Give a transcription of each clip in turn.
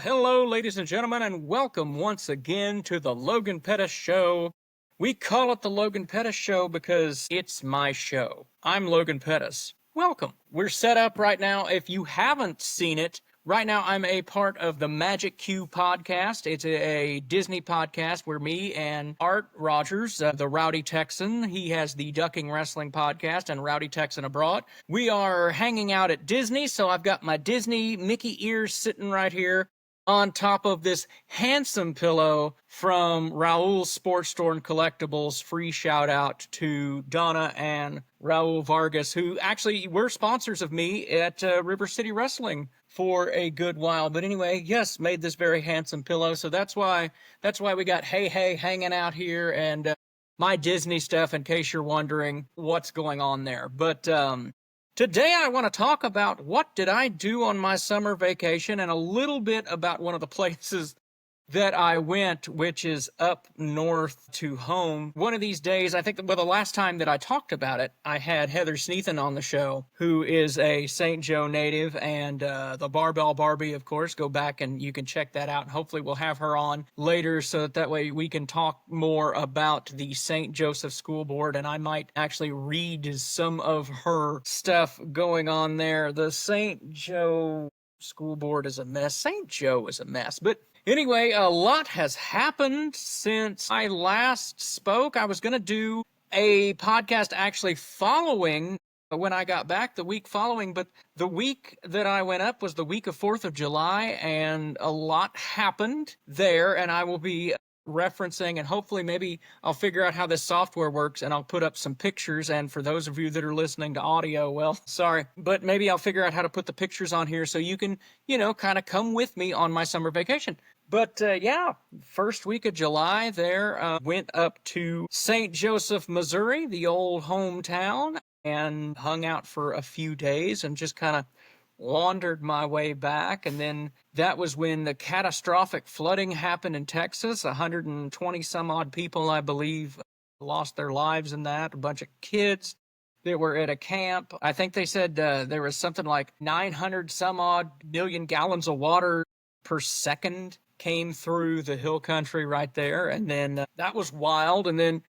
hello, ladies and gentlemen, and welcome once again to the Logan Pettis Show. We call it the Logan Pettis Show because it's my show. I'm Logan Pettis. Welcome. We're set up right now. If you haven't seen it, right now I'm a part of the Magic Q podcast. It's a Disney podcast where me and Art Rogers, the Rowdy Texan, he has the Ducking Wrestling podcast and Rowdy Texan Abroad. We are hanging out at Disney, so I've got my Disney Mickey ears sitting right here on top of this handsome pillow from Raul's Sports Store and Collectibles. Free shout out to Donna and Raul Vargas, who actually were sponsors of me at River City Wrestling for a good while. But anyway, yes, made this very handsome pillow. So that's why we got Hey hanging out here and my Disney stuff, in case you're wondering what's going on there. But today I want to talk about what did I do on my summer vacation and a little bit about one of the places that I went, which is up north to home. One of these days, I think, the last time that I talked about it, I had Heather Sneathen on the show, who is a St. Joe native, and the Barbell Barbie, of course. Go back and you can check that out. And hopefully we'll have her on later so that way we can talk more about the St. Joseph School Board, and I might actually read some of her stuff going on there. The St. Joe School Board is a mess. St. Joe is a mess, but anyway, a lot has happened since I last spoke. I was going to do a podcast actually following when I got back the week following, but the week that I went up was the week of 4th of July, and a lot happened there, and I will be referencing, and hopefully maybe I'll figure out how this software works and I'll put up some pictures. And for those of you that are listening to audio, well, sorry, but maybe I'll figure out how to put the pictures on here so you can, kind of come with me on my summer vacation. But yeah, first week of July there, went up to St. Joseph, Missouri, the old hometown, and hung out for a few days and just kind of wandered my way back. And then that was when the catastrophic flooding happened in Texas. 120 some odd people, I believe, lost their lives in that. A bunch of kids that were at a camp. I think they said there was something like 900 some odd million gallons of water per second came through the hill country right there. And then that was wild. And then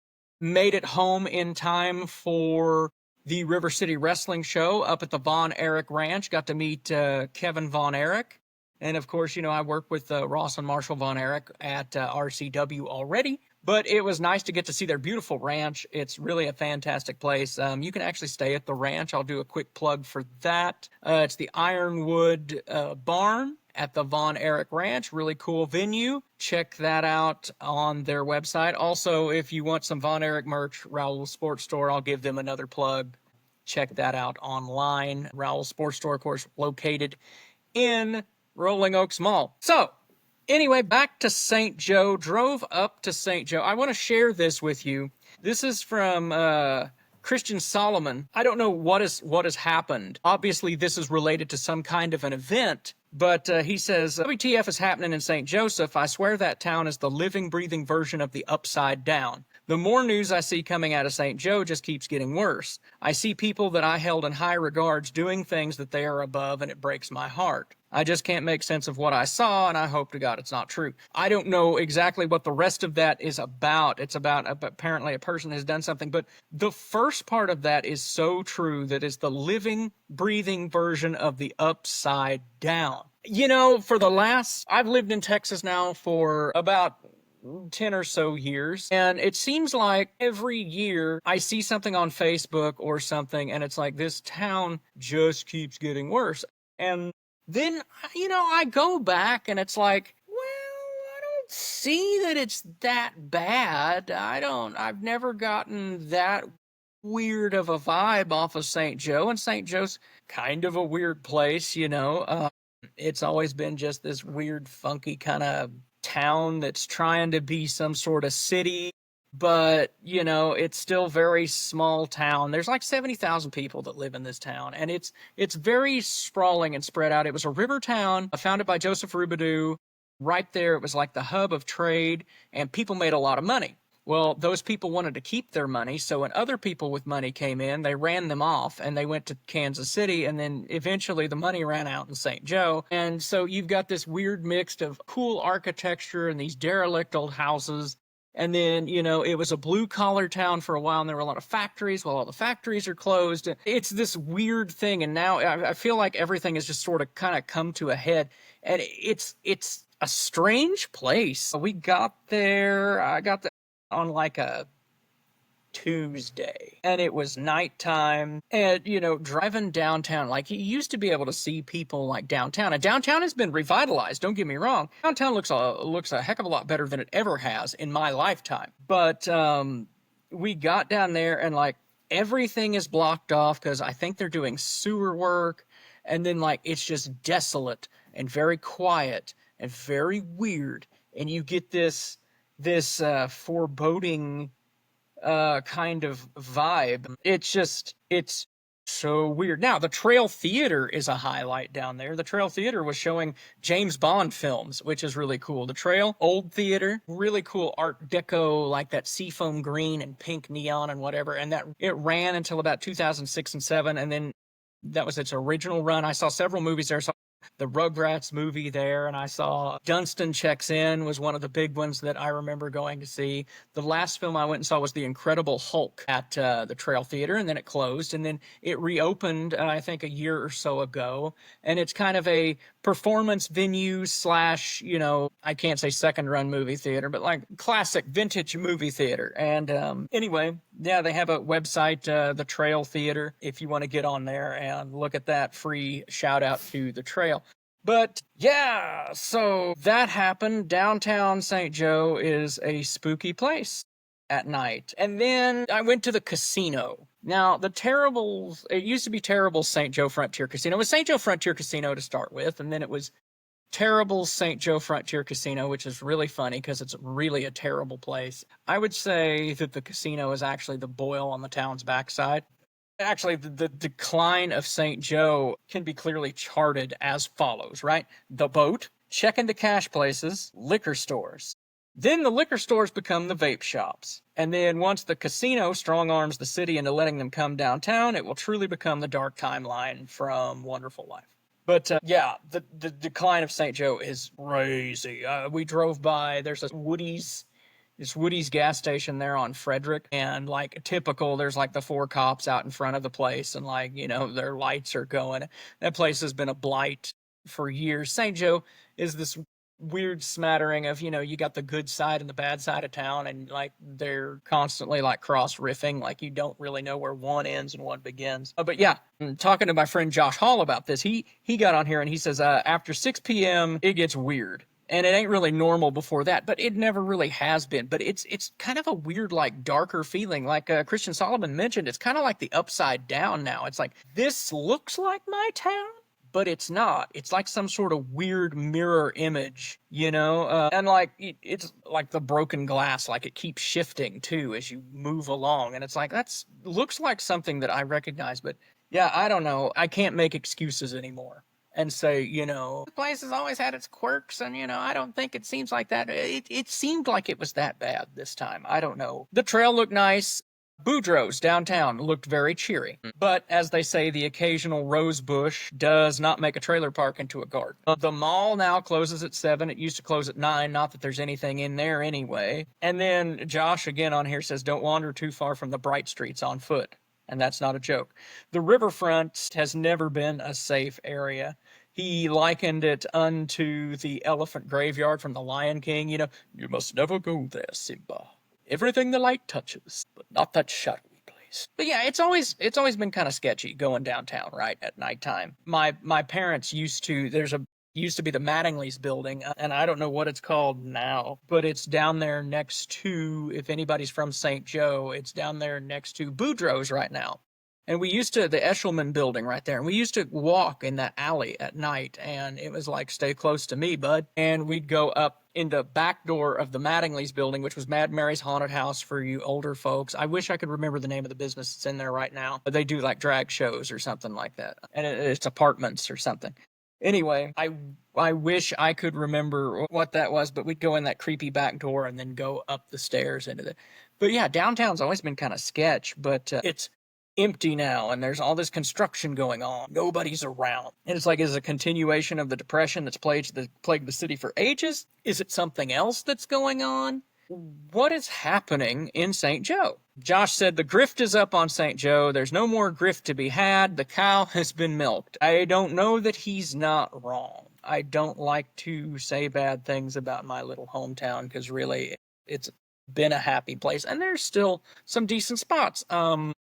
made it home in time for the River City Wrestling Show up at the Von Erich Ranch. Got to meet Kevin Von Erich. And of course, I work with Ross and Marshall Von Erich at RCW already. But it was nice to get to see their beautiful ranch. It's really a fantastic place. You can actually stay at the ranch. I'll do a quick plug for that. It's the Ironwood Barn at the Von Erich Ranch. Really cool venue. Check that out on their website. Also, if you want some Von Erich merch, Raul Sports Store, I'll give them another plug. Check that out online. Raul Sports Store, of course, located in Rolling Oaks Mall. So, anyway, back to St. Joe. Drove up to St. Joe. I want to share this with you. This is from Christian Solomon. I don't know what has happened. Obviously, this is related to some kind of an event, but he says, WTF is happening in St. Joseph. I swear that town is the living, breathing version of the Upside Down. The more news I see coming out of St. Joe just keeps getting worse. I see people that I held in high regards doing things that they are above, and it breaks my heart. I just can't make sense of what I saw, and I hope to God it's not true. I don't know exactly what the rest of that is about. It's about apparently a person has done something, but the first part of that is so true, that is the living, breathing version of the Upside Down. I've lived in Texas now for about 10 or so years, and it seems like every year I see something on Facebook or something, and it's like this town just keeps getting worse. And then, I go back and it's like, well, I don't see that it's that bad. I've never gotten that weird of a vibe off of St. Joe, and St. Joe's kind of a weird place, It's always been just this weird, funky kind of town that's trying to be some sort of city, but, it's still very small town. There's like 70,000 people that live in this town, and it's very sprawling and spread out. It was a river town founded by Joseph Robidoux. Right there, it was like the hub of trade, and people made a lot of money. Well, those people wanted to keep their money, so when other people with money came in, they ran them off and they went to Kansas City, and then eventually the money ran out in St. Joe. And so you've got this weird mix of cool architecture and these derelict old houses. And then, it was a blue collar town for a while, and there were a lot of factories. Well, all the factories are closed. It's this weird thing. And now I feel like everything has just sort of kind of come to a head. And it's a strange place. We got there, I got there on like a Tuesday, and it was nighttime, and driving downtown, like you used to be able to see people like downtown, and downtown has been revitalized, don't get me wrong. Downtown looks a heck of a lot better than it ever has in my lifetime. But we got down there, and like everything is blocked off because I think they're doing sewer work, and then like it's just desolate and very quiet and very weird, and you get this foreboding kind of vibe. It's so weird. Now, the Trail Theater is a highlight down there. The Trail Theater was showing James Bond films, which is really cool. The Trail, old theater, really cool Art Deco, like that seafoam green and pink neon and whatever. And that it ran until about 2006 and 7, and then that was its original run. I saw several movies there. I saw the Rugrats movie there, and I saw Dunstan Checks In was one of the big ones that I remember going to see. The last film I went and saw was The Incredible Hulk at the Trail Theater, and then it closed, and then it reopened, I think, a year or so ago, and it's kind of a performance venue slash, I can't say second run movie theater, but like classic vintage movie theater. And anyway, yeah, they have a website, the Trail Theater, if you want to get on there and look at that. Free shout out to the Trail. But yeah, so that happened. Downtown St. Joe is a spooky place at night. And then I went to the casino. Now, it used to be Terrible St. Joe Frontier Casino. It was St. Joe Frontier Casino to start with, and then it was Terrible St. Joe Frontier Casino, which is really funny because it's really a terrible place. I would say that the casino is actually the boil on the town's backside. Actually, the decline of St. Joe can be clearly charted as follows, right? The boat, check into cash places, liquor stores. Then the liquor stores become the vape shops. And then once the casino strong arms the city into letting them come downtown, it will truly become the dark timeline from Wonderful Life. But yeah, the decline of St. Joe is crazy. We drove by, there's this Woody's gas station there on Frederick, and like typical, there's like the 4 cops out in front of the place, and like, their lights are going. That place has been a blight for years. St. Joe is this weird smattering of, you got the good side and the bad side of town, and like they're constantly like cross riffing, like you don't really know where one ends and one begins. But yeah, talking to my friend Josh Hall about this, he got on here and he says after 6 p.m. it gets weird. And it ain't really normal before that, but it never really has been. But it's kind of a weird, like, darker feeling. Like Christian Solomon mentioned, it's kind of like the upside down now. It's like, this looks like my town, but it's not. It's like some sort of weird mirror image, and like, it's like the broken glass, like it keeps shifting too as you move along. And it's like, looks like something that I recognize, but yeah, I don't know. I can't make excuses anymore and say, the place has always had its quirks, and, I don't think it seems like that. It seemed like it was that bad this time. I don't know. The trail looked nice. Boudreaux's downtown looked very cheery. But, as they say, the occasional rose bush does not make a trailer park into a garden. The mall now closes at 7. It used to close at 9. Not that there's anything in there anyway. And then Josh, again on here, says, don't wander too far from the bright streets on foot. And that's not a joke. The riverfront has never been a safe area. He likened it unto the elephant graveyard from The Lion King. You must never go there, Simba. Everything the light touches, but not that shadowy place. But yeah, it's always been kind of sketchy going downtown, right, at nighttime. My parents used to be the Mattingly's building, and I don't know what it's called now, but it's down there next to, if anybody's from St. Joe, it's down there next to Boudreaux's right now. And the Eshelman building right there, and we used to walk in that alley at night, and it was like, stay close to me, bud. And we'd go up in the back door of the Mattingly's building, which was Mad Mary's Haunted House for you older folks. I wish I could remember the name of the business that's in there right now, but they do like drag shows or something like that. And it's apartments or something. Anyway, I I wish I could remember what that was, but we'd go in that creepy back door and then go up the stairs into the. But yeah, downtown's always been kind of sketch, but it's empty now, and there's all this construction going on. Nobody's around, and it's like, is it a continuation of the depression that's plagued the city for ages? Is it something else that's going on? What is happening in St. Joe? Josh said the grift is up on St. Joe. There's no more grift to be had. The cow has been milked. I don't know that he's not wrong. I don't like to say bad things about my little hometown because really it's been a happy place. And there's still some decent spots.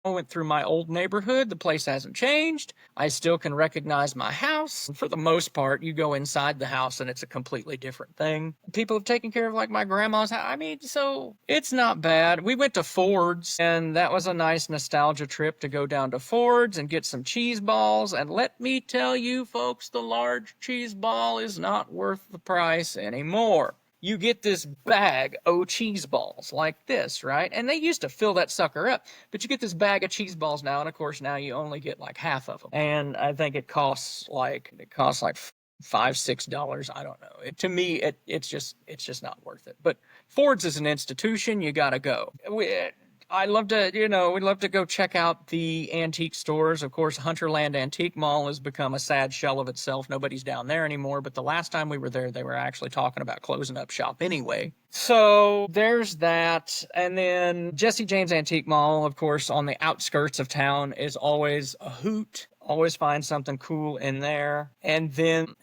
I went through my old neighborhood. The place hasn't changed. I still can recognize my house. For the most part, you go inside the house and it's a completely different thing. People have taken care of like my grandma's house. I mean, so it's not bad. We went to Ford's and that was a nice nostalgia trip to go down to Ford's and get some cheese balls. And let me tell you folks, the large cheese ball is not worth the price anymore. You get this bag of cheese balls like this, right? And they used to fill that sucker up, but you get this bag of cheese balls now, and of course now you only get like half of them. And I think it costs like $5-6. I don't know. To me, it's just not worth it. But Ford's is an institution. You gotta go. I love to, we'd love to go check out the antique stores. Of course, Hunterland Antique Mall has become a sad shell of itself. Nobody's down there anymore, but the last time we were there, they were actually talking about closing up shop anyway. So there's that. And then Jesse James Antique Mall, of course, on the outskirts of town is always a hoot. Always find something cool in there. And then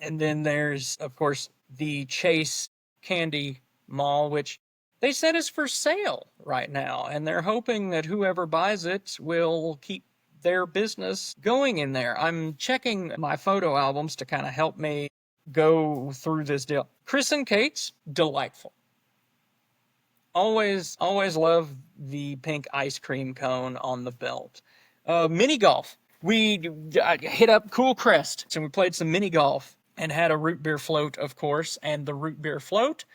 there's, of course, the Chase Candy Mall, which they said is for sale right now, and they're hoping that whoever buys it will keep their business going in there. I'm checking my photo albums to kind of help me go through this deal. Chris and Kate's, delightful. Always love the pink ice cream cone on the belt. Mini golf. We hit up Cool Crest, and we played some mini golf and had a root beer float, of course, and the root beer float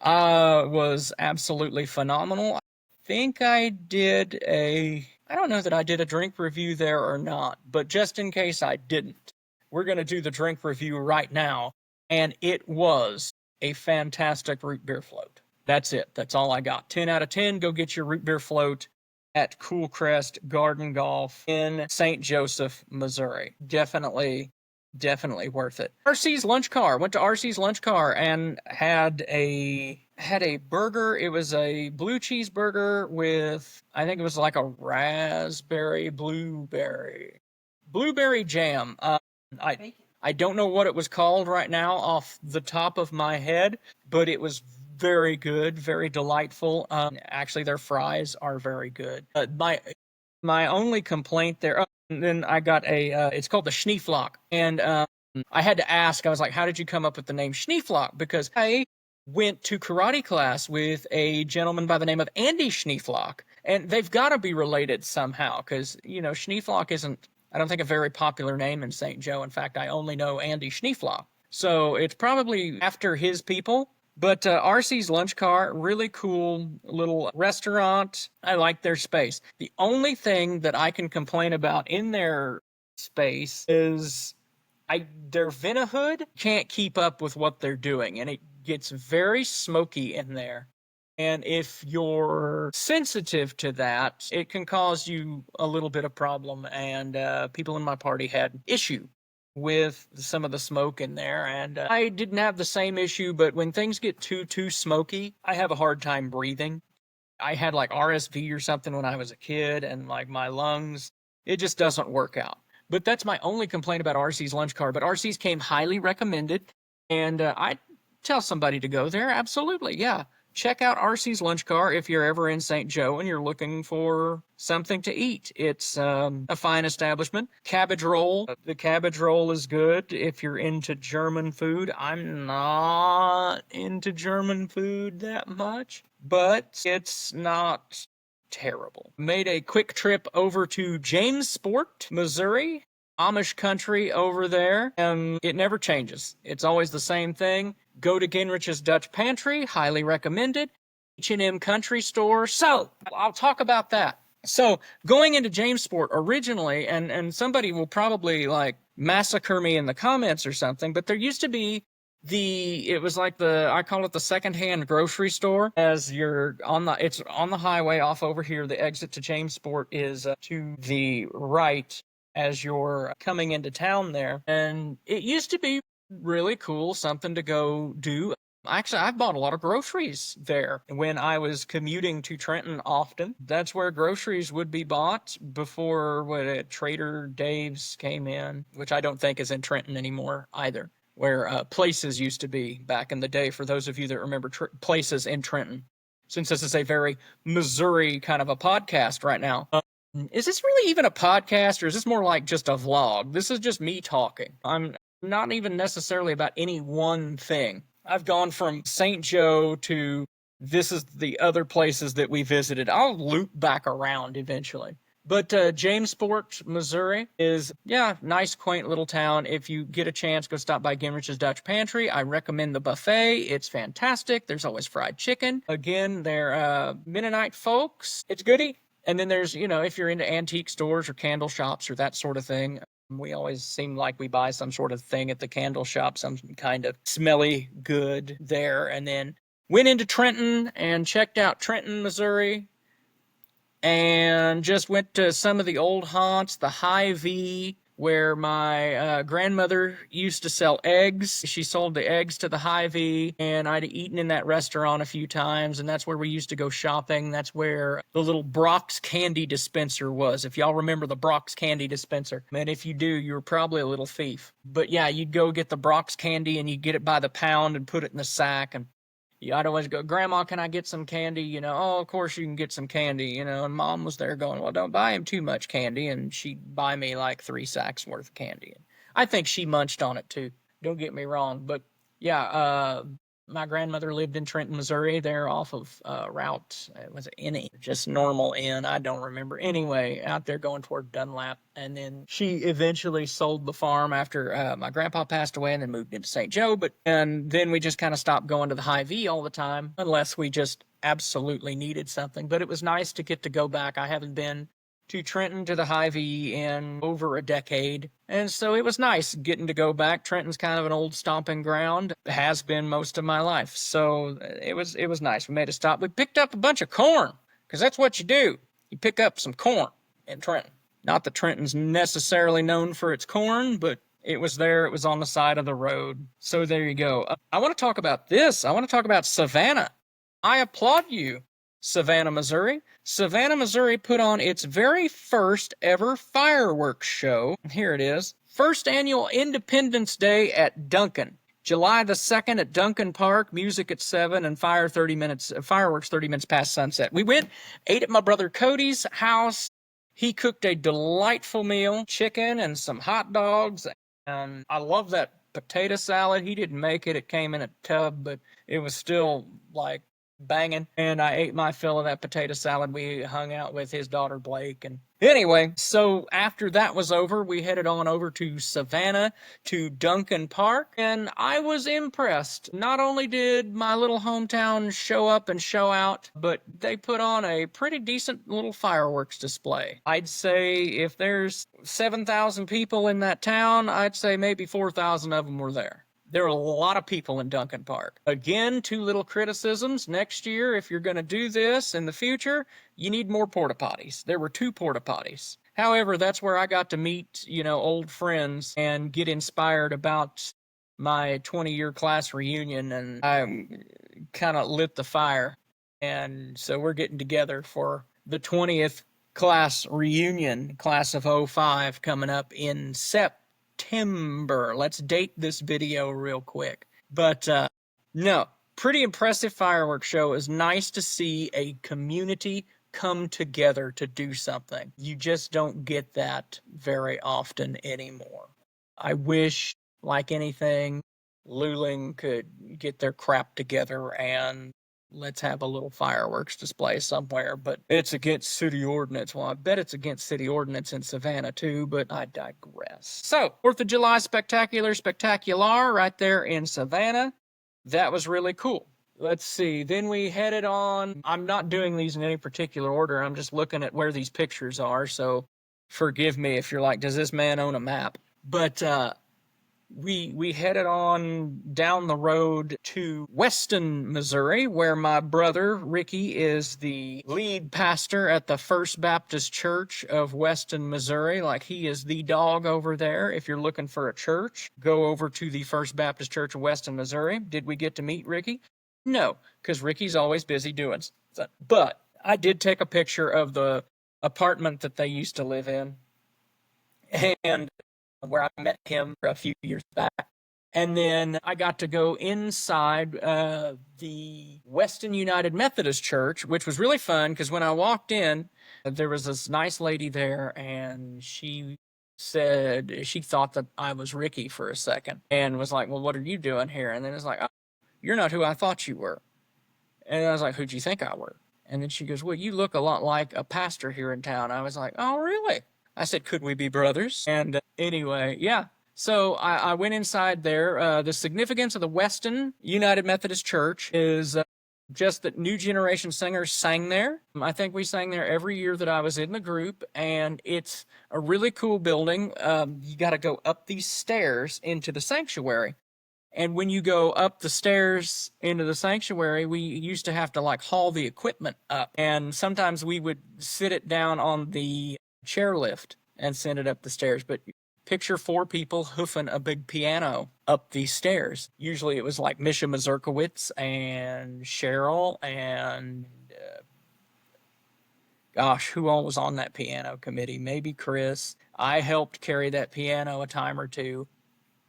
was absolutely phenomenal. I think I don't know that I did a drink review there or not, but just in case I didn't, we're going to do the drink review right now, and it was a fantastic root beer float. That's it. That's all I got. 10 out of 10. Go get your root beer float at Cool Crest Garden Golf in St. Joseph, Missouri. Definitely worth it. RC's Lunch Car. Went to RC's Lunch Car and had a burger. It was a blue cheeseburger with, I think it was like a raspberry blueberry jam. I don't know what it was called right now off the top of my head, but it was very good, very delightful. Actually, their fries are very good. My only complaint there. And then I got it's called the Schneeflock. And I had to ask, I was like, how did you come up with the name Schneeflock? Because I went to karate class with a gentleman by the name of Andy Schneeflock. And they've got to be related somehow because, Schneeflock isn't, I don't think, a very popular name in St. Joe. In fact, I only know Andy Schneeflock. So it's probably after his people. But RC's Lunch Car, really cool little restaurant. I like their space. The only thing that I can complain about in their space is their Vinahood can't keep up with what they're doing, and it gets very smoky in there. And if you're sensitive to that, it can cause you a little bit of problem, and people in my party had issue with some of the smoke in there, and I didn't have the same issue, but when things get too smoky, I have a hard time breathing. I had like RSV or something when I was a kid, and like my lungs, it just doesn't work out. But that's my only complaint about RC's Lunch Car, but RC's came highly recommended, and I'd tell somebody to go there, absolutely, yeah. Check out RC's Lunch Car if you're ever in St. Joe and you're looking for something to eat. It's a fine establishment. Cabbage roll. The cabbage roll is good if you're into German food. I'm not into German food that much, but it's not terrible. Made a quick trip over to Jamesport, Missouri. Amish country over there, and it never changes. It's always the same thing. Go to Ginrich's Dutch Pantry, highly recommended. H&M Country Store. So, I'll talk about that. So, going into Jamesport originally, and somebody will probably like massacre me in the comments or something, but there used to be it was like I call it the secondhand grocery store. As you're it's on the highway off over here. The exit to Jamesport is to the right as you're coming into town there. And it used to be really cool, something to go do. Actually, I've bought a lot of groceries there when I was commuting to Trenton often. That's where groceries would be bought before Trader Dave's came in, which I don't think is in Trenton anymore either, where Places used to be back in the day, for those of you that remember Places in Trenton, since this is a very Missouri kind of a podcast right now. Is this really even a podcast, or is this more like just a vlog? This is just me talking. I'm not even necessarily about any one thing. I've gone from St. Joe to this is the other places that we visited. I'll loop back around eventually. But Jamesport, Missouri is, nice, quaint little town. If you get a chance, go stop by Ginrich's Dutch Pantry. I recommend the buffet. It's fantastic. There's always fried chicken. Again, they're Mennonite folks. It's goody. And then there's, if you're into antique stores or candle shops or that sort of thing, we always seem like we buy some sort of thing at the candle shop, some kind of smelly good there. And then went into Trenton and checked out Trenton, Missouri, and just went to some of the old haunts, the Hy-Vee, where my grandmother used to sell eggs. She sold the eggs to the Hy-Vee, and I'd eaten in that restaurant a few times, and that's where we used to go shopping. That's where the little Brock's candy dispenser was, if y'all remember the Brock's candy dispenser. And if you do, you were probably a little thief. But yeah, you'd go get the Brock's candy, and you'd get it by the pound and put it in a sack, and I'd always go, Grandma, can I get some candy? Oh, of course you can get some candy, and Mom was there going, well, don't buy him too much candy, and she'd buy me like 3 sacks worth of candy. I think she munched on it too, don't get me wrong, but yeah, my grandmother lived in Trenton, Missouri, there off of route, was it N? Just normal N, I don't remember. Anyway, out there going toward Dunlap, and then she eventually sold the farm after my grandpa passed away, and then moved into St. Joe, and then we just kind of stopped going to the Hy-Vee all the time, unless we just absolutely needed something. But it was nice to get to go back. I haven't been to Trenton to the Hy-Vee in over a decade. And so it was nice getting to go back. Trenton's kind of an old stomping ground. It has been most of my life. So it was nice. We made a stop. We picked up a bunch of corn, because that's what you do. You pick up some corn in Trenton. Not that Trenton's necessarily known for its corn, but it was there. It was on the side of the road. So there you go. I want to talk about this. I want to talk about Savannah. I applaud you, Savannah, Missouri. Savannah, Missouri put on its very first ever fireworks show. Here it is. First annual Independence Day at Duncan. July the 2nd at Duncan Park, music at 7 and fireworks 30 minutes past sunset. We went, ate at my brother Cody's house. He cooked a delightful meal, chicken and some hot dogs. And I love that potato salad. He didn't make it. It came in a tub, but it was still like banging, and I ate my fill of that potato salad. We hung out with his daughter Blake, and anyway, so after that was over, we headed on over to Savannah to Duncan Park, and I was impressed. Not only did my little hometown show up and show out, but they put on a pretty decent little fireworks display. I'd say if there's 7,000 people in that town, I'd say maybe 4,000 of them were there. There were a lot of people in Duncan Park. Again, 2 little criticisms. Next year, if you're going to do this in the future, you need more porta potties. There were 2 porta potties. However, that's where I got to meet, old friends and get inspired about my 20-year class reunion, and I kind of lit the fire. And so we're getting together for the 20th class reunion, class of 05, coming up in September. Let's date this video real quick. But no, pretty impressive fireworks show. It was nice to see a community come together to do something. You just don't get that very often anymore. I wish, like anything, Luling could get their crap together and let's have a little fireworks display somewhere, but it's against city ordinance. Well, I bet it's against city ordinance in Savannah too, but I digress. So, 4th of July spectacular right there in Savannah. That was really cool. Let's see. Then we headed on. I'm not doing these in any particular order. I'm just looking at where these pictures are, so forgive me if you're like, does this man own a map? But we headed on down the road to Weston, Missouri, where my brother Ricky is the lead pastor at the First Baptist Church of Weston, Missouri. Like, he is the dog over there. If you're looking for a church, go over to the First Baptist Church of Weston, Missouri. Did we get to meet Ricky? No, because Ricky's always busy doing stuff. But I did take a picture of the apartment that they used to live in, and where I met him a few years back. And then I got to go inside the Weston United Methodist Church, which was really fun because when I walked in, there was this nice lady there, and she said she thought that I was Ricky for a second and was like, "Well, what are you doing here?" And then it's like, "Oh, you're not who I thought you were." And I was like, "Who'd you think I were?" And then she goes, "Well, you look a lot like a pastor here in town." I was like, "Oh, really?" I said, "Could we be brothers?" And anyway, yeah. So I went inside there. The significance of the Weston United Methodist Church is just that new generation singers sang there. I think we sang there every year that I was in the group, and it's a really cool building. You got to go up these stairs into the sanctuary. And when you go up the stairs into the sanctuary, we used to have to like haul the equipment up. And sometimes we would sit it down on the chairlift and send it up the stairs. But picture four people hoofing a big piano up these stairs. Usually it was like Misha Mazurkowitz and Cheryl and gosh, who all was on that piano committee? Maybe Chris. I helped carry that piano a time or two.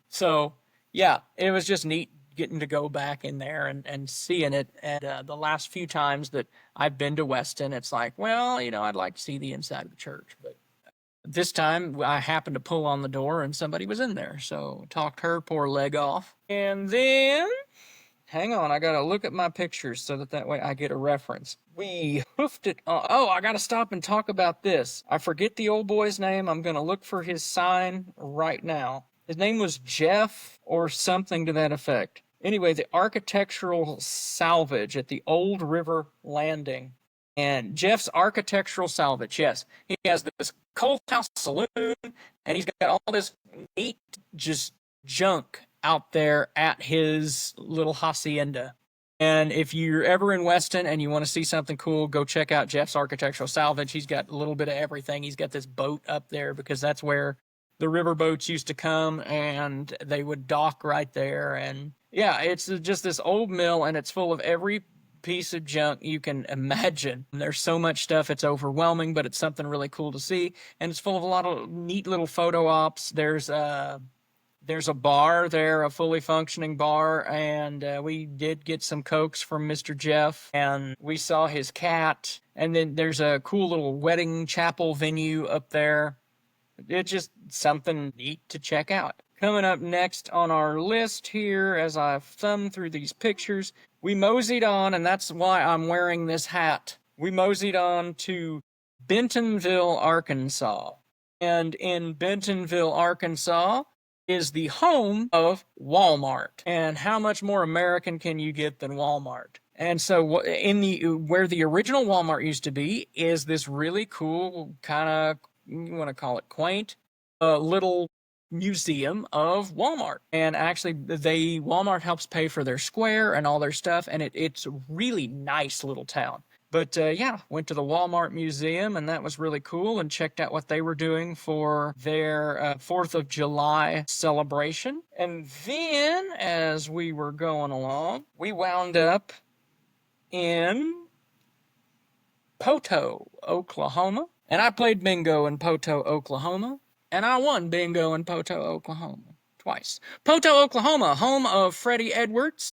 So, yeah, it was just neat getting to go back in there and seeing it. And the last few times that I've been to Weston, it's like, well, I'd like to see the inside of the church. But this time I happened to pull on the door and somebody was in there. So talked her poor leg off. And then, hang on, I got to look at my pictures so that way I get a reference. We hoofed it. Oh, I got to stop and talk about this. I forget the old boy's name. I'm going to look for his sign right now. His name was Jeff or something to that effect. Anyway, the architectural salvage at the Old River Landing. And Jeff's Architectural Salvage, yes. He has this Cold House Saloon, and he's got all this neat just junk out there at his little hacienda. And if you're ever in Weston and you want to see something cool, go check out Jeff's Architectural Salvage. He's got a little bit of everything. He's got this boat up there because that's where the river boats used to come, and they would dock right there. And yeah, it's just this old mill, and it's full of every piece of junk you can imagine. There's so much stuff, it's overwhelming, but it's something really cool to see. And it's full of a lot of neat little photo ops. There's a bar there, a fully functioning bar, and we did get some Cokes from Mr. Jeff, and we saw his cat. And then there's a cool little wedding chapel venue up there. It's just something neat to check out. Coming up next on our list here, as I thumb through these pictures, we moseyed on, and that's why I'm wearing this hat. We moseyed on to Bentonville, Arkansas. And in Bentonville, Arkansas, is the home of Walmart. And how much more American can you get than Walmart? And so where the original Walmart used to be is this really cool kind of, you want to call it quaint, little museum of Walmart. And actually, Walmart helps pay for their square and all their stuff, and it's a really nice little town. But yeah, went to the Walmart Museum, and that was really cool, and checked out what they were doing for their 4th of July celebration. And then, as we were going along, we wound up in Pouteau, Oklahoma. And I played bingo in Pouteau, Oklahoma. And I won bingo in Pouteau, Oklahoma twice. Pouteau, Oklahoma, home of Freddie Edwards.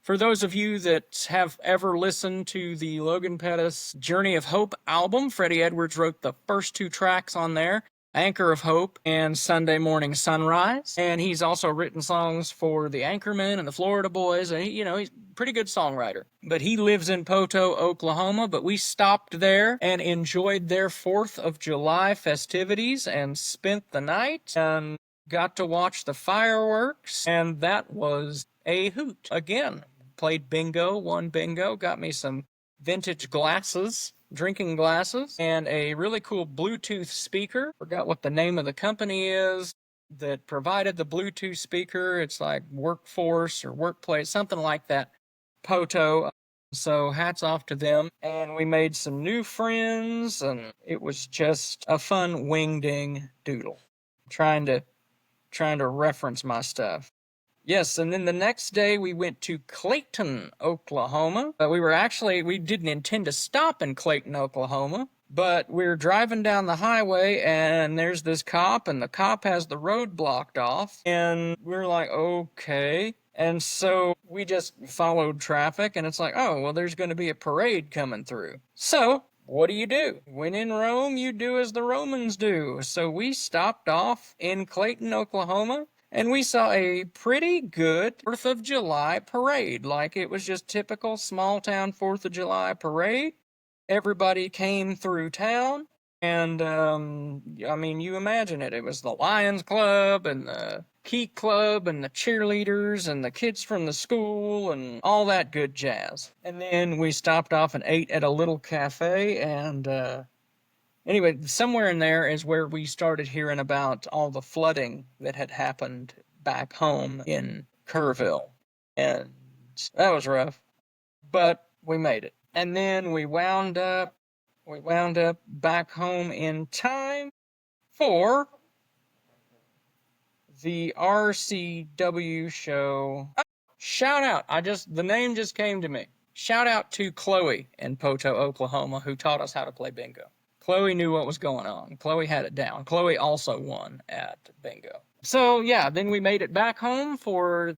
For those of you that have ever listened to the Logan Pettis Journey of Hope album, Freddie Edwards wrote the first 2 tracks on there, Anchor of Hope and Sunday Morning Sunrise. And he's also written songs for the Anchormen and the Florida Boys. And he's a pretty good songwriter. But he lives in Pouteau, Oklahoma. But we stopped there and enjoyed their 4th of July festivities and spent the night and got to watch the fireworks. And that was a hoot. Again, played bingo, won bingo, got me some vintage glasses, drinking glasses, and a really cool Bluetooth speaker. Forgot what the name of the company is. that provided the Bluetooth speaker. It's like Workforce or Workplace, something like that. Pouteau. So hats off to them. And we made some new friends, and it was just a fun wingding doodle. Trying to reference my stuff. Yes, and then the next day we went to Clayton, Oklahoma. We didn't intend to stop in Clayton, Oklahoma, but we were driving down the highway and there's this cop, and the cop has the road blocked off. And we're like, okay. And so we just followed traffic, and it's like, oh, well, there's going to be a parade coming through. So what do? When in Rome, you do as the Romans do. So we stopped off in Clayton, Oklahoma, and we saw a pretty good 4th of July parade. Like, it was just typical small town 4th of July parade. Everybody came through town. And, I mean, you imagine it. It was the Lions Club and the Key Club and the cheerleaders and the kids from the school and all that good jazz. And then we stopped off and ate at a little cafe, and, anyway, somewhere in there is where we started hearing about all the flooding that had happened back home in Kerrville. And that was rough, but we made it. And then we wound up back home in time for the RCW show. Oh, shout out. The name just came to me. Shout out to Chloe in Pouteau, Oklahoma, who taught us how to play bingo. Chloe knew what was going on. Chloe had it down. Chloe also won at bingo. So yeah, then we made it back home for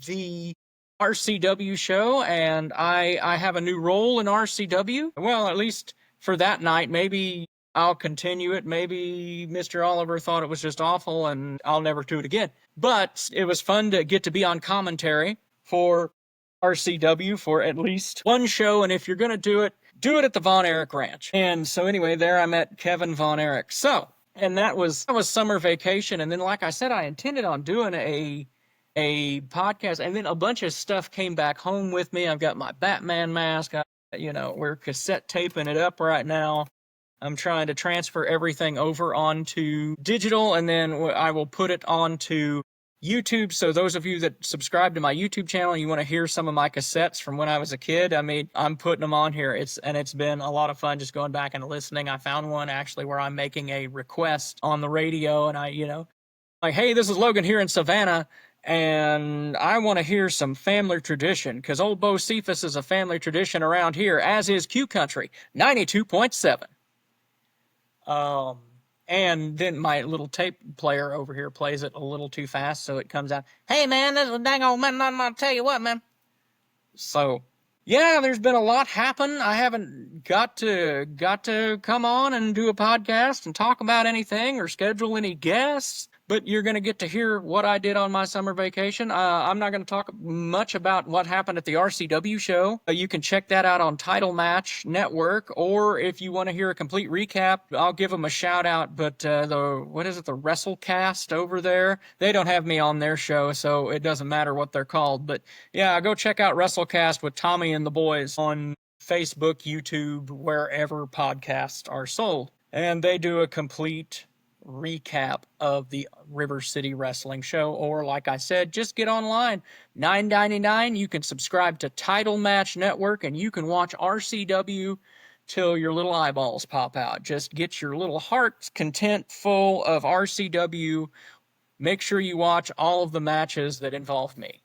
the RCW show, and I have a new role in RCW. Well, at least for that night. Maybe I'll continue it. Maybe Mr. Oliver thought it was just awful and I'll never do it again. But it was fun to get to be on commentary for RCW for at least one show, and if you're going to do it at the Von Erich Ranch. And so anyway, there I met Kevin Von Erich. So, and that was summer vacation, and then like I said, I intended on doing a podcast, and then a bunch of stuff came back home with me. I've got my Batman mask. We're cassette taping it up right now. I'm trying to transfer everything over onto digital, and then I will put it onto YouTube. So those of you that subscribe to my YouTube channel and you want to hear some of my cassettes from when I was a kid, I mean, I'm putting them on here. It's been a lot of fun just going back and listening. I found one actually where I'm making a request on the radio, and like, hey, this is Logan here in Savannah, and I want to hear some family tradition, because old Bo Cephas is a family tradition around here, as is Q Country 92.7. And then my little tape player over here plays it a little too fast, so it comes out, hey man, this is a dang old man, I'm gonna tell you what, man. So, yeah, there's been a lot happen. I haven't got to come on and do a podcast and talk about anything or schedule any guests, but you're going to get to hear what I did on my summer vacation. I'm not going to talk much about what happened at the RCW show. You can check that out on Title Match Network, or if you want to hear a complete recap, I'll give them a shout out. But the WrestleCast over there, they don't have me on their show, so it doesn't matter what they're called. But yeah, go check out WrestleCast with Tommy and the boys on Facebook, YouTube, wherever podcasts are sold. And they do a complete recap of the River City Wrestling show, or like I said, just get online. $9.99. You can subscribe to Title Match Network, and you can watch RCW till your little eyeballs pop out. Just get your little heart's content full of RCW. Make sure you watch all of the matches that involve me,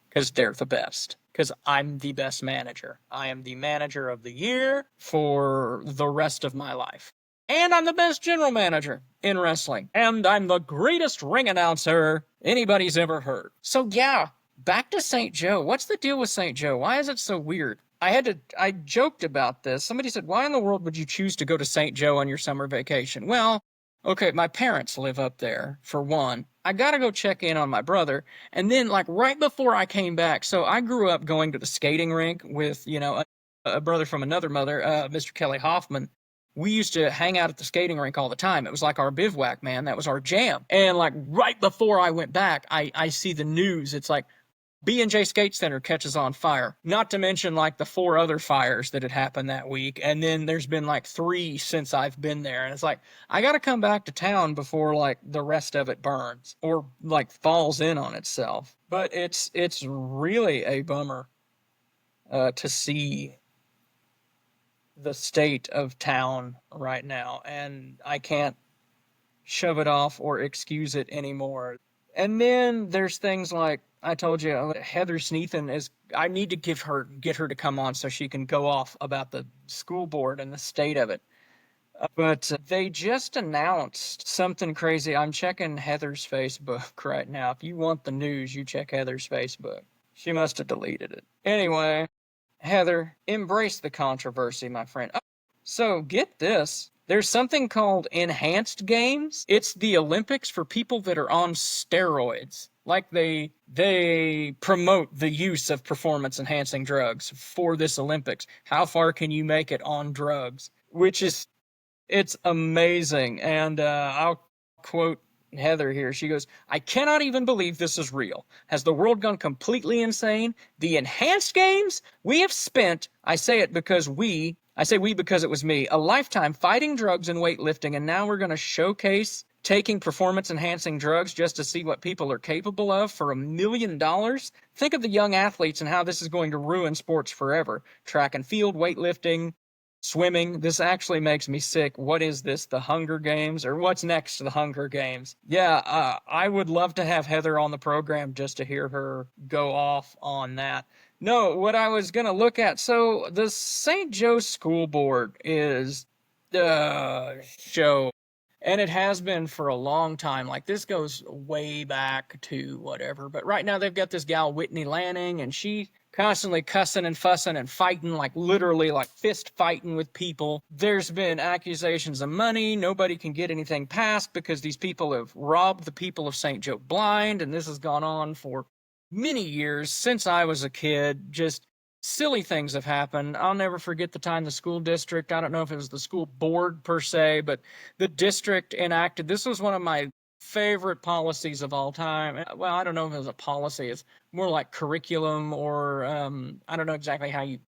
because they're the best. Because I'm the best manager. I am the manager of the year for the rest of my life. And I'm the best general manager in wrestling. And I'm the greatest ring announcer anybody's ever heard. So yeah, back to St. Joe. What's the deal with St. Joe? Why is it so weird? I joked about this. Somebody said, why in the world would you choose to go to St. Joe on your summer vacation? Well, okay, my parents live up there, for one. I gotta go check in on my brother. And then, like, right before I came back, so I grew up going to the skating rink with, a brother from another mother, Mr. Kelly Hoffman. We used to hang out at the skating rink all the time. It was like our bivouac, man. That was our jam. And like right before I went back, I see the news. It's like, B&J Skate Center catches on fire. Not to mention like the 4 other fires that had happened that week. And then there's been like 3 since I've been there. And it's like, I got to come back to town before like the rest of it burns or like falls in on itself. But it's really a bummer to see the state of town right now. And I can't shove it off or excuse it anymore. And then there's things like I told you, Heather Sneathen is. I need to get her to come on so she can go off about the school board and the state of it. But they just announced something crazy. I'm checking Heather's Facebook right now. If you want the news, you check Heather's Facebook. She must have deleted it. Anyway, Heather, embrace the controversy, my friend. Oh, so get this. There's something called enhanced games. It's the Olympics for people that are on steroids. Like they promote the use of performance enhancing drugs for this Olympics. How far can you make it on drugs? Which is, it's amazing. And I'll quote Heather here. She goes, I cannot even believe this is real. Has the world gone completely insane? The enhanced games? We have spent, I say we because it was me, a lifetime fighting drugs and weightlifting, and now we're going to showcase taking performance-enhancing drugs just to see what people are capable of for $1 million? Think of the young athletes and how this is going to ruin sports forever. Track and field, weightlifting, swimming. This actually makes me sick. What is this, the Hunger Games? Or what's next to the Hunger Games? Yeah, I would love to have Heather on the program just to hear her go off on that. No, what I was going to look at, so the St. Joe School Board is the show, and it has been for a long time. Like, this goes way back to whatever, but right now they've got this gal, Whitney Lanning, and she constantly cussing and fussing and fighting, like literally like fist fighting with people. There's been accusations of money. Nobody can get anything passed because these people have robbed the people of St. Joe blind, and this has gone on for many years since I was a kid. Just silly things have happened. I'll never forget the time the school district, I don't know if it was the school board per se, but the district enacted, this was one of my favorite policies of all time. Well, I don't know if it was a policy. It's more like curriculum, or I don't know exactly how you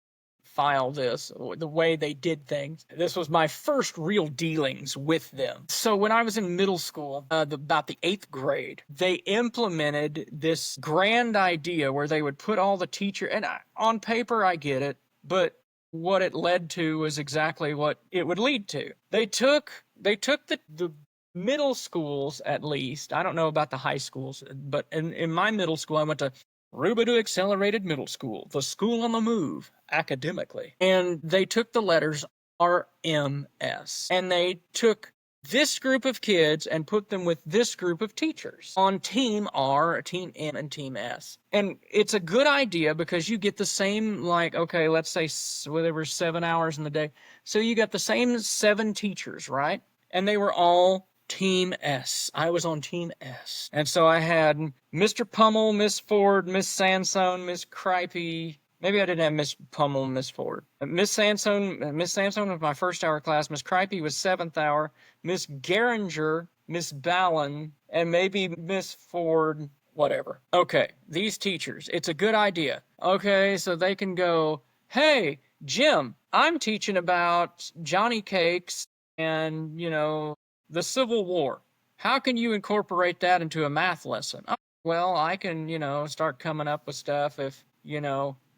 file this, the way they did things. This was my first real dealings with them. So when I was in middle school, about the 8th grade, they implemented this grand idea where they would put all the teacher, and on paper I get it, but what it led to was exactly what it would lead to. They took the middle schools, at least. I don't know about the high schools, but in my middle school, I went to Rubidoux Accelerated Middle School, the school on the move, academically. And they took the letters RMS, and they took this group of kids and put them with this group of teachers on Team R, Team M, and Team S. And it's a good idea because you get the same, like, okay, let's say there were 7 hours in the day. So you got the same 7 teachers, right? And they were all Team S. I was on Team S. And so I had Mr. Pummel, Miss Ford, Miss Sansone, Miss Cripey. Maybe I didn't have Miss Pummel and Miss Ford. Miss Sansone was my first hour class. Miss Cripey was 7th hour. Miss Geringer, Miss Ballin, and maybe Miss Ford, whatever. Okay, these teachers, it's a good idea. Okay, so they can go, hey, Jim, I'm teaching about Johnny Cakes and, the Civil War. How can you incorporate that into a math lesson? Oh, well, I can, start coming up with stuff if,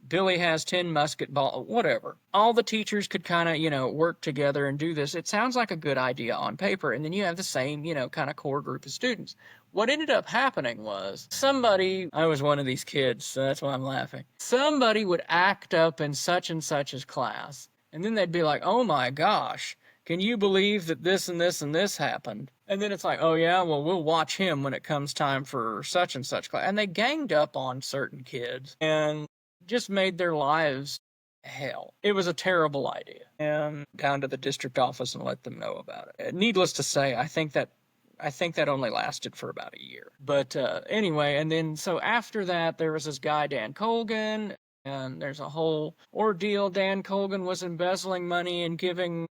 Billy has 10 musket ball, whatever. All the teachers could kind of, work together and do this. It sounds like a good idea on paper. And then you have the same, kind of core group of students. What ended up happening was I was one of these kids, so that's why I'm laughing. Somebody would act up in such and such's class. And then they'd be like, oh my gosh, can you believe that this and this and this happened? And then it's like, oh yeah, well, we'll watch him when it comes time for such and such class. And they ganged up on certain kids and just made their lives hell. It was a terrible idea. And down to the district office and let them know about it. Needless to say, I think that only lasted for about a year. But anyway, and then so after that, there was this guy, Dan Colgan, and there's a whole ordeal. Dan Colgan was embezzling money and giving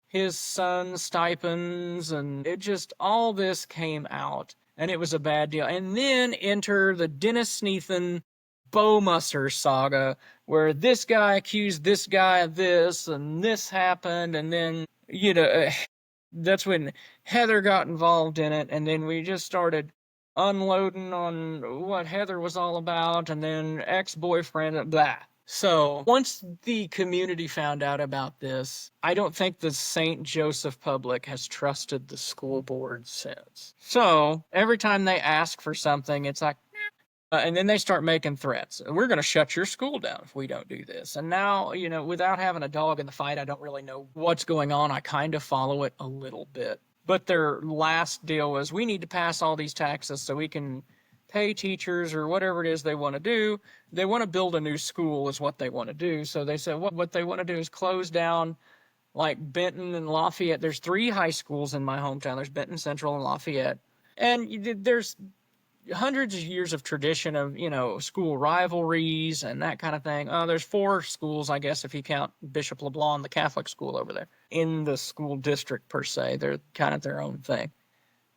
his son stipends, and it just, all this came out, and it was a bad deal. And then enter the Dennis Sneathen Bowmusser saga where this guy accused this guy of this and this happened, and then, that's when Heather got involved in it, and then we just started unloading on what Heather was all about, and then ex-boyfriend, blah. So once the community found out about this, I don't think the St. Joseph public has trusted the school board since. So every time they ask for something, it's like, and then they start making threats. We're going to shut your school down if we don't do this. And now, without having a dog in the fight, I don't really know what's going on. I kind of follow it a little bit. But their last deal was, we need to pass all these taxes so we can pay teachers or whatever it is they want to do. They want to build a new school is what they want to do. So they said what they want to do is close down like Benton and Lafayette. There's 3 high schools in my hometown. There's Benton Central and Lafayette. And there's hundreds of years of tradition of, school rivalries and that kind of thing. There's 4 schools, I guess, if you count Bishop LeBlanc, the Catholic school over there, in the school district per se. They're kind of their own thing.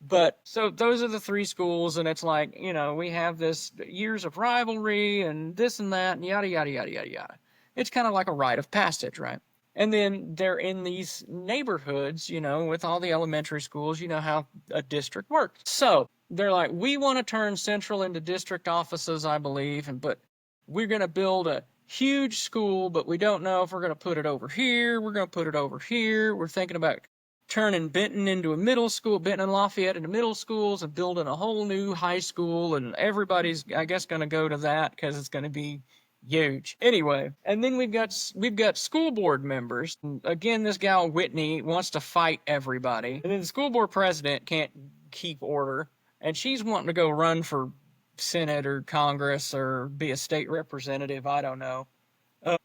But so those are the 3 schools, and it's like, we have this years of rivalry and this and that and yada, yada, yada, yada, yada. It's kind of like a rite of passage, right? And then they're in these neighborhoods, with all the elementary schools, how a district works. So they're like, we want to turn Central into district offices, I believe, but we're going to build a huge school, but we don't know if we're going to put it over here. We're going to put it over here. We're thinking about turning Benton into a middle school, Benton and Lafayette into middle schools, and building a whole new high school, and everybody's, I guess, going to go to that because it's going to be huge. Anyway, and then we've got school board members. Again, this gal Whitney wants to fight everybody, and then the school board president can't keep order, and she's wanting to go run for Senate or Congress or be a state representative. I don't know.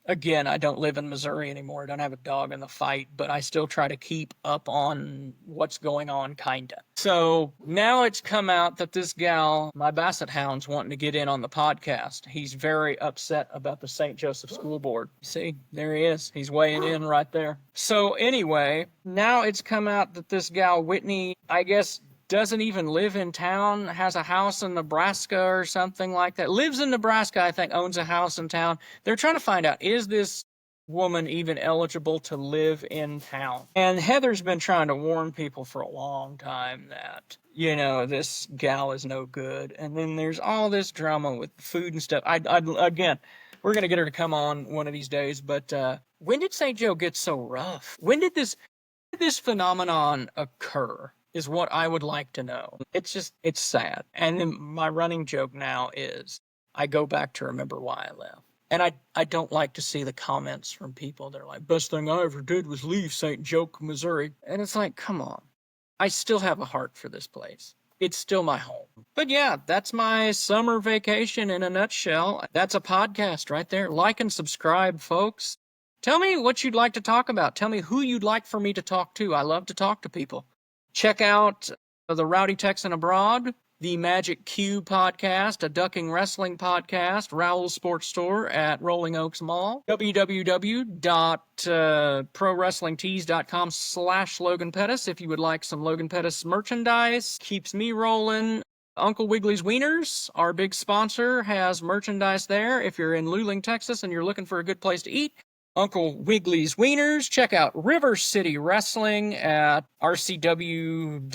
Again, I don't live in Missouri anymore. I don't have a dog in the fight, but I still try to keep up on what's going on, kinda. So now it's come out that this gal, my Basset Hound's wanting to get in on the podcast. He's very upset about the St. Joseph School Board. See, there he is. He's weighing in right there. So anyway, now it's come out that this gal, Whitney, I guess, doesn't even live in town, has a house in Nebraska or something like that. Lives in Nebraska, I think, owns a house in town. They're trying to find out, is this woman even eligible to live in town? And Heather's been trying to warn people for a long time that, this gal is no good. And then there's all this drama with food and stuff. Again, we're going to get her to come on one of these days, but when did St. Joe get so rough? When did this phenomenon occur? Is what I would like to know. It's sad. And then my running joke now is I go back to remember why I left. And I don't like to see the comments from people that are like, best thing I ever did was leave St. Joe, Missouri. And it's like, come on. I still have a heart for this place. It's still my home. But yeah, that's my summer vacation in a nutshell. That's a podcast right there. Like and subscribe, folks. Tell me what you'd like to talk about. Tell me who you'd like for me to talk to. I love to talk to people. Check out the Rowdy Texan Abroad, the Magic Q podcast, a ducking wrestling podcast, Rowell's Sports Store at Rolling Oaks Mall, www.prowrestlingtees.com/Logan Pettis if you would like some Logan Pettis merchandise. Keeps me rolling. Uncle Wiggly's Wieners, our big sponsor, has merchandise there. If you're in Luling, Texas, and you're looking for a good place to eat, Uncle Wiggly's Wieners. Check out River City Wrestling at rcw.net,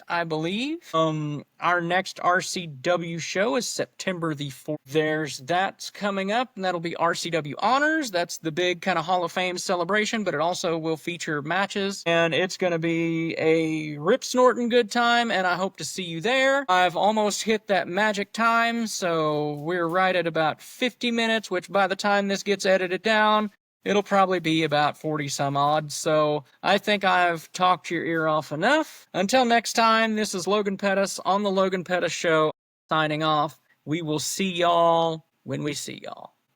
I believe. Our next RCW show is September the 4th. That's coming up, and that'll be RCW Honors. That's the big kind of Hall of Fame celebration, but it also will feature matches, and it's going to be a rip-snorting good time, and I hope to see you there. I've almost hit that magic time, so we're right at about 50 minutes, which by the time this gets edited down, it'll probably be about 40 some odd. So I think I've talked your ear off enough. Until next time, this is Logan Pettis on the Logan Pettis Show, signing off. We will see y'all when we see y'all.